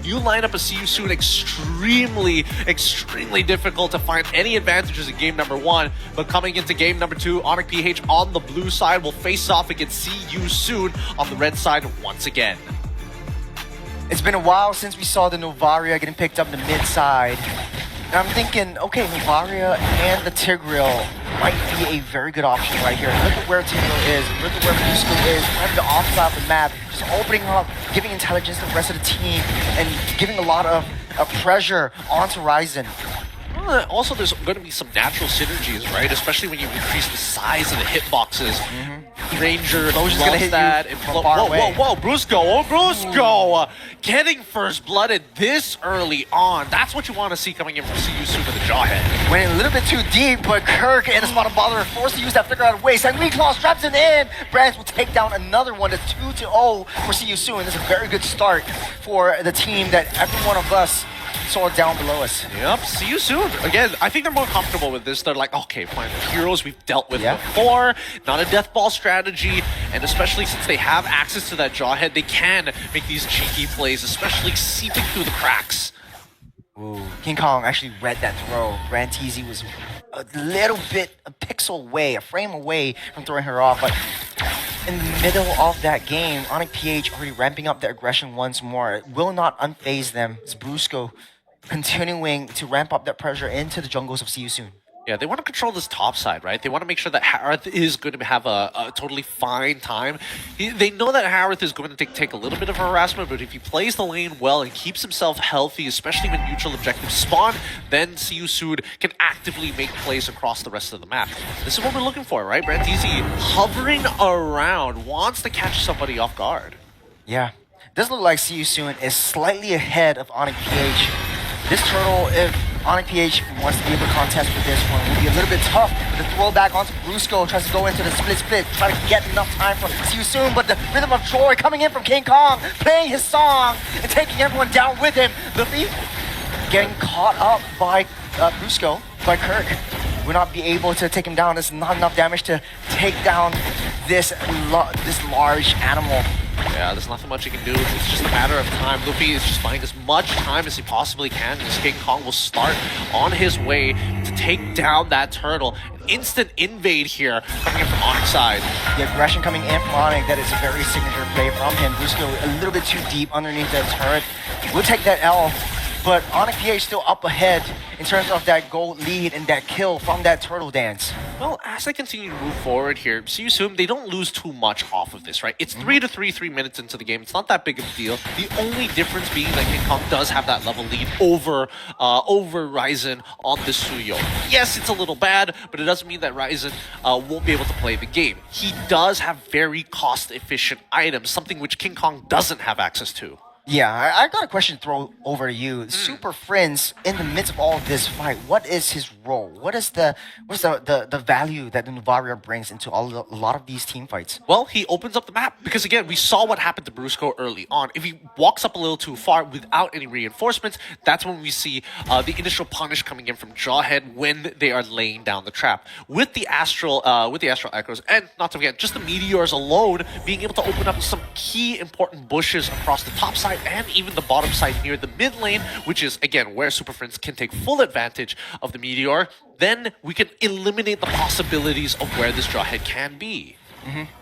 you line up a See You Soon extremely difficult to find any advantages in game number 1. But coming into game number 2, Onic PH on the blue side will face off against See You Soon on the red side once again. It's been a while since we saw the Novaria getting picked up in the mid side. And I'm thinking, okay, Novaria and the Tigreal might be a very good option right here. Look at where Tigreal is, look at where Brusco is, right on the offside of the map, just opening up, giving intelligence to the rest of the team, and giving a lot of pressure onto Ryzen. Also, there's going to be some natural synergies, right? Especially when you increase the size of the hitboxes. Ranger loves gonna hit that. you from far away. Whoa, Brusco! Oh, Brusco! Getting first blooded this early on. That's what you want to see coming in from See You Soon with the Jawhead. Went a little bit too deep, but Kirk in the spot of bother forced to use that figure out waste. And Claw straps it in. Brands will take down another one. It's 2-0 for See You Soon. This is a very good start for the team that every one of us saw down below us. Yep, See You Soon. Again, I think they're more comfortable with this. They're like, okay, fine, the heroes we've dealt with before, not a death ball strategy, and especially since they have access to that Jawhead, they can make these cheeky plays, especially seeping through the cracks. Ooh, King Kong actually read that throw. Branteezy was a little bit, a pixel away, a frame away from throwing her off, but in the middle of that game, Onic PH already ramping up their aggression once more. It will not unfaze them. It's Brusco continuing to ramp up that pressure into the jungles of See You Soon. Yeah, they want to control this top side, right? They want to make sure that Harith is going to have a totally fine time. They know that Harith is going to take a little bit of harassment, but if he plays the lane well and keeps himself healthy, especially when neutral objectives spawn, then See You Soon can actively make plays across the rest of the map. This is what we're looking for, right? Branteezy hovering around, wants to catch somebody off guard. Yeah, does look like See You Soon is slightly ahead of Onic PH. This turtle, if Onic PH wants to be able to contest with this one, will be a little bit tough. The throw back onto Brusco, tries to go into the split, try to get enough time for See You Soon, but the rhythm of Troy coming in from King Kong, playing his song and taking everyone down with him. Luffy getting caught up by Brusco, by Kirk. Will not be able to take him down. There's not enough damage to take down this large animal. Yeah, there's nothing much he can do. It's just a matter of time. Luffy is just buying as much time as he possibly can. This King Kong will start on his way to take down that turtle. An instant invade here coming in from Onic's side. The aggression coming in from Onic, that is a very signature play from him. Brusco a little bit too deep underneath that turret. We'll take that L, but Onic PH still up ahead in terms of that gold lead and that kill from that turtle dance. Well, as they continue to move forward here, See You Soon, they don't lose too much off of this, right? It's 3 minutes into the game. It's not that big of a deal. The only difference being that King Kong does have that level lead over Ryzen on this Suyo. Yes, it's a little bad, but it doesn't mean that Ryzen won't be able to play the game. He does have very cost-efficient items, something which King Kong doesn't have access to. Yeah, I got a question to throw over to you. Super Friends, in the midst of all of this fight, what is his role? What's the value that the Novaria brings into a lot of these team fights? Well, he opens up the map because, again, we saw what happened to Brusco early on. If he walks up a little too far without any reinforcements, that's when we see the initial punish coming in from Jawhead when they are laying down the trap. With the Astral Echoes, and not to forget, just the Meteors alone, being able to open up some key important bushes across the top side and even the bottom side near the mid lane, which is, again, where Super Friends can take full advantage of the Meteor, then we can eliminate the possibilities of where this Jawhead can be.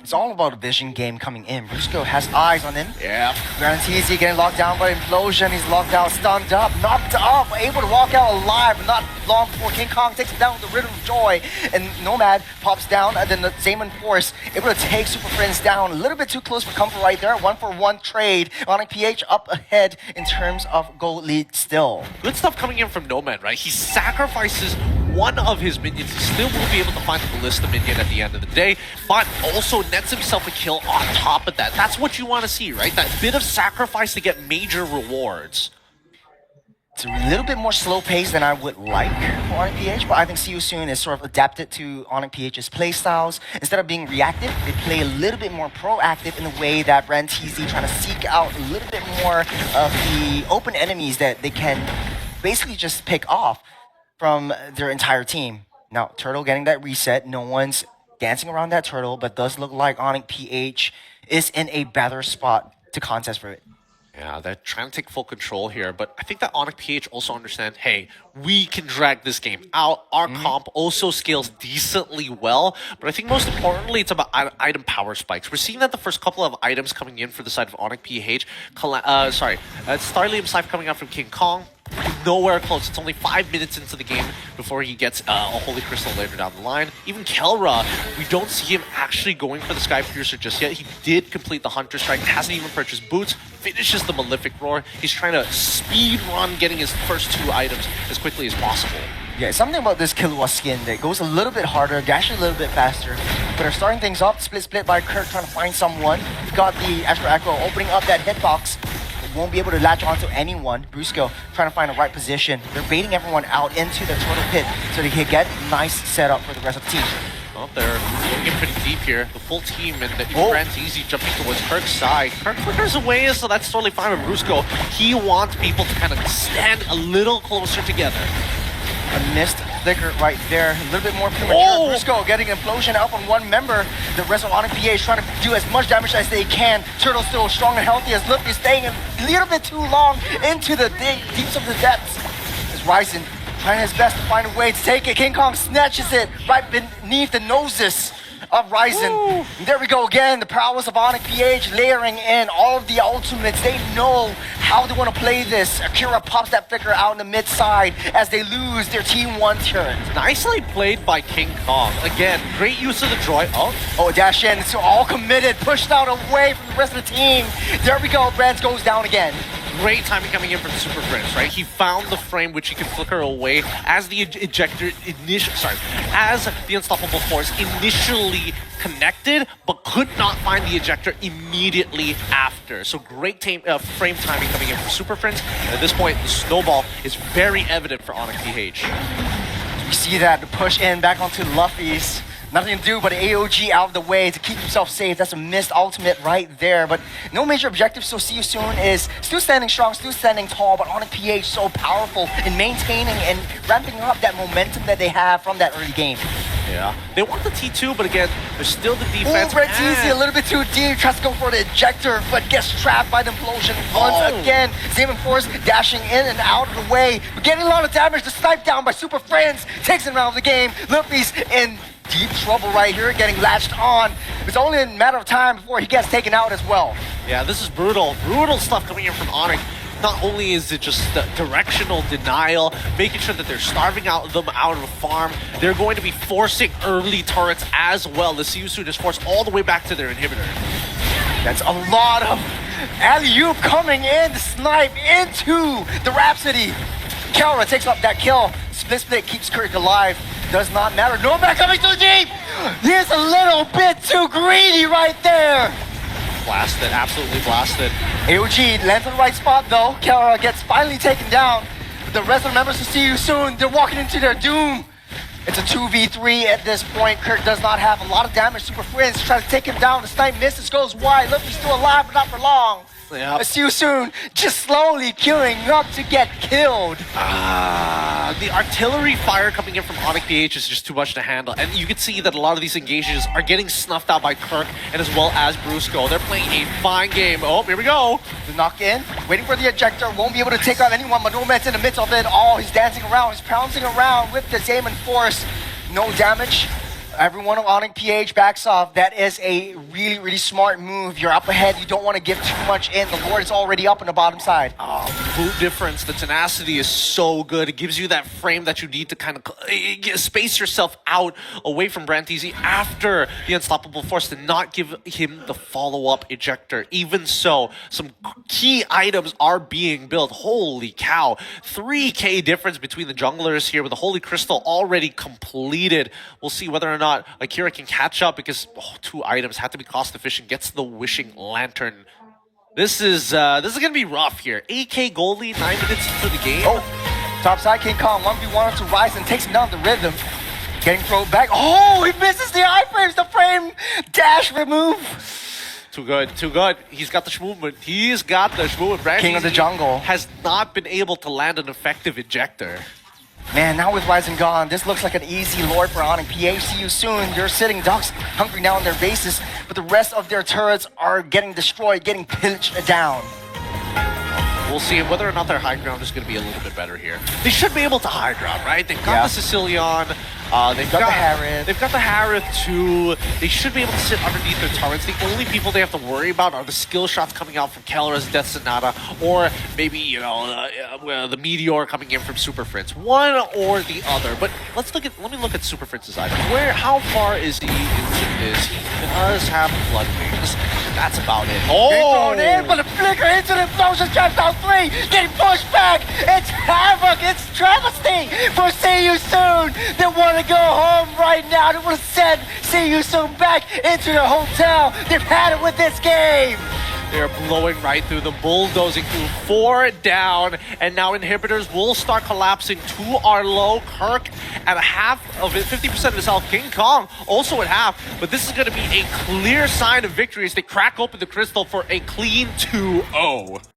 It's all about a vision game coming in. Brusco has eyes on him. Yeah. Branteezy getting locked down by Implosion. He's locked out, stunned up, knocked up, able to walk out alive, but not long before King Kong takes him down with the Rhythm of Joy. And Nomad pops down, and then the Zaman Force able to take Super Friends down. A little bit too close for comfort right there. 1-for-1 trade. Onic PH up ahead in terms of gold lead still. Good stuff coming in from Nomad, right? He sacrifices one of his minions. He still will be able to find the Ballista minion at the end of the day, but also nets himself a kill on top of that. That's what you want to see, right? That bit of sacrifice to get major rewards. It's a little bit more slow pace than I would like for Onic PH, but I think See You Soon is sort of adapted to Onic PH's playstyles. Instead of being reactive, they play a little bit more proactive in a way that Branteezy trying to seek out a little bit more of the open enemies that they can basically just pick off from their entire team. Now, Turtle getting that reset. No one's dancing around that Turtle, but does look like Onic PH is in a better spot to contest for it. Yeah, they're trying to take full control here, but I think that Onic PH also understand, hey, we can drag this game out. Our comp also scales decently well, but I think most importantly, it's about item power spikes. We're seeing that the first couple of items coming in for the side of Onic PH, Starlium Scythe coming out from King Kong, nowhere close. It's only 5 minutes into the game before he gets a Holy Crystal later down the line. Even Kelra, we don't see him actually going for the Sky Piercer just yet. He did complete the Hunter Strike, hasn't even purchased boots, finishes the Malefic Roar. He's trying to speed run getting his first 2 items as quickly as possible. Yeah, something about this Killua skin that goes a little bit harder, dashes a little bit faster, but are starting things up. Split by Kirk trying to find someone. He's got the Astro Echo opening up that hitbox. Won't be able to latch onto anyone. Brusco trying to find the right position. They're baiting everyone out into the turtle pit so they can get nice setup for the rest of the team. Well, they're going in pretty deep here. The full team and Grant's easy jumping towards Kirk's side. Kirk flickers away, so that's totally fine with Brusco. He wants people to kind of stand a little closer together. A missed flicker right there. A little bit more premature. Brusco getting implosion up on one member. The rest of Onic PH trying to do as much damage as they can. Turtle still strong and healthy as Lippy staying a little bit too long into the deeps of the depths. As Ryzen trying his best to find a way to take it. King Kong snatches it right beneath the noses of Ryzen. There we go again. The prowess of Onic PH layering in all of the ultimates. They know how they want to play this. Akira pops that flicker out in the mid side as they lose their team 1 turn. Nicely played by King Kong. Again, great use of the droid. Oh, dash in. It's all committed. Pushed out away from the rest of the team. There we go. Brands goes down again. Great timing coming in from Super Prince, right? He found the frame which he could flicker away as the as the Unstoppable Force initially connected, but could not find the ejector immediately after. So great frame timing coming in from Super Prince. And at this point, the snowball is very evident for Onic PH. You see that push in back onto Luffy's. Nothing to do but AOG out of the way to keep himself safe. That's a missed ultimate right there. But no major objective, so see you soon is still standing strong, still standing tall, but Onic PH so powerful in maintaining and ramping up that momentum that they have from that early game. Yeah, they want the T2, but again, there's still the defense. Red Teasy a little bit too deep, tries to go for the ejector, but gets trapped by the implosion once again. Xavier Force dashing in and out of the way, but getting a lot of damage. The snipe down by Super Friends takes him out of the game. Luffy's in deep trouble right here, getting latched on. It's only a matter of time before he gets taken out as well. Yeah, this is brutal. Brutal stuff coming in from Onic. Not only is it just the directional denial, making sure that they're starving them out of the farm, they're going to be forcing early turrets as well. The Siusu just forced all the way back to their inhibitor. That's a lot of alley-oop coming in to snipe into the Rhapsody. Kelra takes up that kill. Split keeps Kirk alive. Does not matter. Nomad coming too deep! He's a little bit too greedy right there! Blasted, absolutely blasted. AOG lands in the right spot though. Kelra gets finally taken down. The rest of the members will see you soon. They're walking into their doom. It's a 2v3 at this point. Kirk does not have a lot of damage. Super Friends try to take him down. The snipe misses, goes wide. Luffy's still alive, but not for long. Yep. See you soon. Just slowly queuing up to get killed. The artillery fire coming in from Onic PH is just too much to handle. And you can see that a lot of these engages are getting snuffed out by Kirk and as well as Brusco. They're playing a fine game. Oh, here we go. The knock in, waiting for the ejector. Won't be able to take out anyone, but Nomad's in the midst of it all. He's dancing around. He's pouncing around with the Xamen Force. No damage. Everyone on Onic PH backs off. That is a really, really smart move. You're up ahead. You don't want to give too much in. The Lord is already up on the bottom side. Boot difference. The tenacity is so good. It gives you that frame that you need to kind of space yourself out away from Brantizi after the Unstoppable Force to not give him the follow-up ejector. Even so, some key items are being built. Holy cow. 3K difference between the junglers here with the Holy Crystal already completed. We'll see whether or not Akira can catch up because 2 items have to be cost efficient. Gets the Wishing Lantern. This is gonna be rough here. 8K goalie, 9 minutes into the game. Top side King Kong 1v1 to Rise and takes him down the rhythm. Getting thrown back. Oh, he misses the iframes. The frame dash remove. Too good, too good. He's got the movement. He's got the movement. King of the jungle has not been able to land an effective ejector. Man, now with Ryzen gone, this looks like an easy lord for Onic PH. See you soon. They're sitting ducks, hungry now on their bases, but the rest of their turrets are getting destroyed, getting pinched down. we'll see whether or not their high ground is going to be a little bit better here. They should be able to high ground, right? They've got the Sicilian. They've got the Harith. They've got the Harith too. They should be able to sit underneath their turrets. The only people they have to worry about are the skill shots coming out from Keller's Death Sonata, or maybe, you know, the Meteor coming in from Super Fritz. One or the other. But let me look at Super Fritz's item. How far is he into this? He does have Blood Wings. That's about it. Thrown in, but a flicker into the explosion traps out 3, getting pushed back. It's havoc, it's travesty for See You Soon. They want to go home right now. They want to send See You Soon back into the hotel. They've had it with this game. They're blowing right through them, bulldozing through 4 down, and now inhibitors will start collapsing to our low. Kirk at a half of it, 50% of his health. King Kong also at half, but this is going to be a clear sign of victory as they crack open the crystal for a clean 2-0.